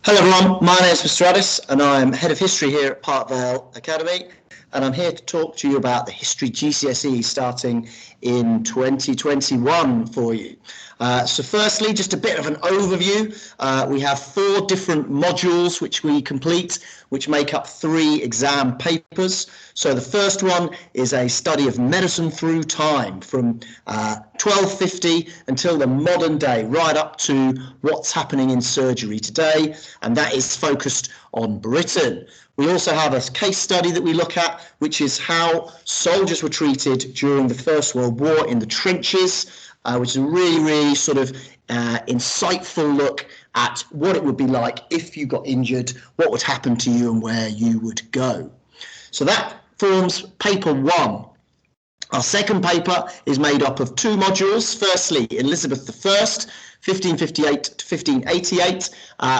Hello everyone, my name is Mr. Addis and I'm Head of History here at Parkvale Academy, and I'm here to talk to you about the History GCSE starting in 2021 for you. So firstly, just a bit of an overview. We have 4 different modules which we complete, which make up 3 exam papers. So the first one is a study of medicine through time from 1250 until the modern day, right up to what's happening in surgery today, and that is focused on Britain. We also have a case study that we look at, which is how soldiers were treated during the First World War in the trenches, which is a really sort of insightful look at what it would be like if you got injured, what would happen to you and where you would go. So that forms paper 1. Our second paper is made up of 2 modules. Firstly, Elizabeth I, 1558 to 1588,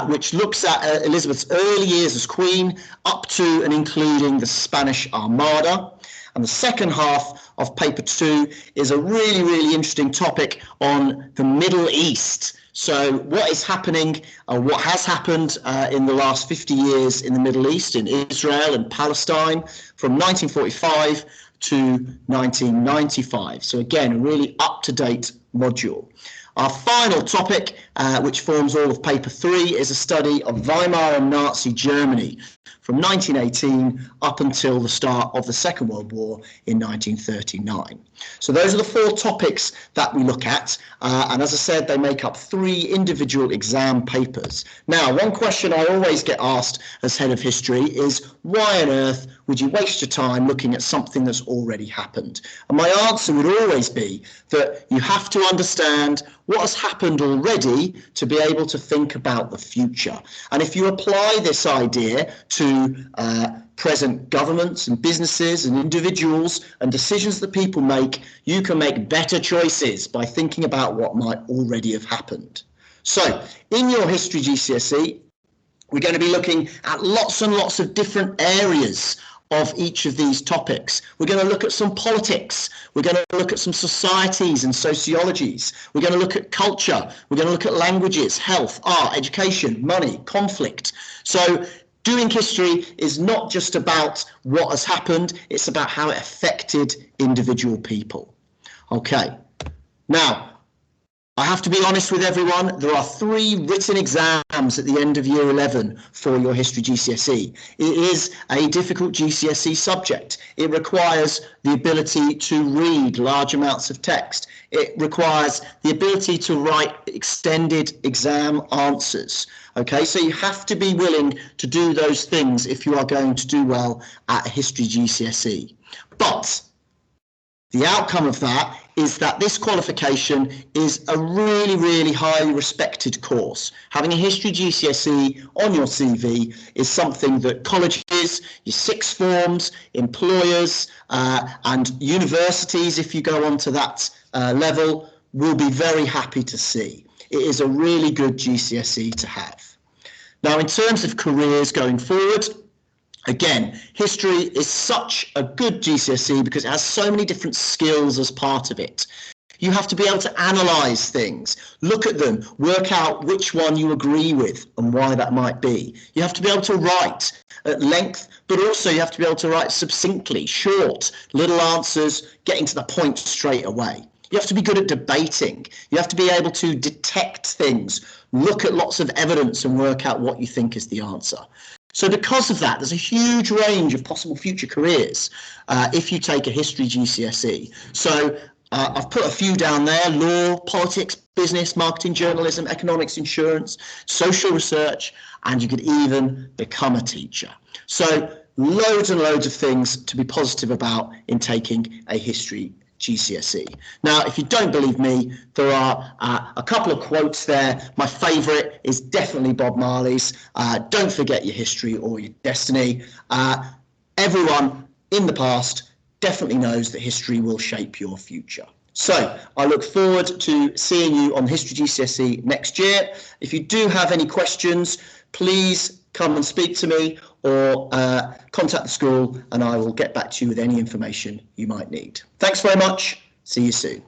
which looks at Elizabeth's early years as Queen up to and including the Spanish Armada. And the second half of paper 2 is a really interesting topic on the Middle East. So what is happening, what has happened in the last 50 years in the Middle East, in Israel and Palestine, from 1945 to 1995. So again, a really up-to-date module. Our final topic, which forms all of paper 3, is a study of Weimar and Nazi Germany from 1918 up until the start of the Second World War in 1939. So those are the 4 topics that we look at, and as I said, they make up 3 individual exam papers. Now, one question I always get asked as head of history is, why on earth would you waste your time looking at something that's already happened? And my answer would always be that you have to understand what has happened already to be able to think about the future. And if you apply this idea to present governments and businesses and individuals and decisions that people make, you can make better choices by thinking about what might already have happened. So in your History GCSE, we're going to be looking at lots and lots of different areas of each of these topics. We're going to look at some politics. We're going to look at some societies and sociologies. We're going to look at culture. We're going to look at languages, health, art, education, money, conflict. So doing history is not just about what has happened, it's about how it affected individual people. Okay, now, I have to be honest with everyone, there are 3 written exams at the end of year 11 for your History GCSE. It is a difficult GCSE subject. It requires the ability to read large amounts of text. It requires the ability to write extended exam answers. Okay, so you have to be willing to do those things if you are going to do well at a History GCSE. But the outcome of that is that this qualification is a really highly respected course. Having a History GCSE on your CV is something that colleges, your sixth forms, employers and universities, if you go on to that level, will be very happy to see. It is a really good GCSE to have. Now, in terms of careers going forward, again, history is such a good GCSE because it has so many different skills as part of it. You have to be able to analyse things, look at them, work out which one you agree with and why that might be. You have to be able to write at length, but also you have to be able to write succinctly, short, little answers, getting to the point straight away. You have to be good at debating. You have to be able to detect things, look at lots of evidence and work out what you think is the answer. So because of that, there's a huge range of possible future careers if you take a History GCSE. So I've put a few down there: law, politics, business, marketing, journalism, economics, insurance, social research, and you could even become a teacher. So loads and loads of things to be positive about in taking a History GCSE. Now, if you don't believe me, there are a couple of quotes there. My favourite is definitely Bob Marley's, "Don't forget your history or your destiny." Everyone in the past definitely knows that history will shape your future. So I look forward to seeing you on History GCSE next year. If you do have any questions, please come and speak to me or contact the school and I will get back to you with any information you might need. Thanks very much. See you soon.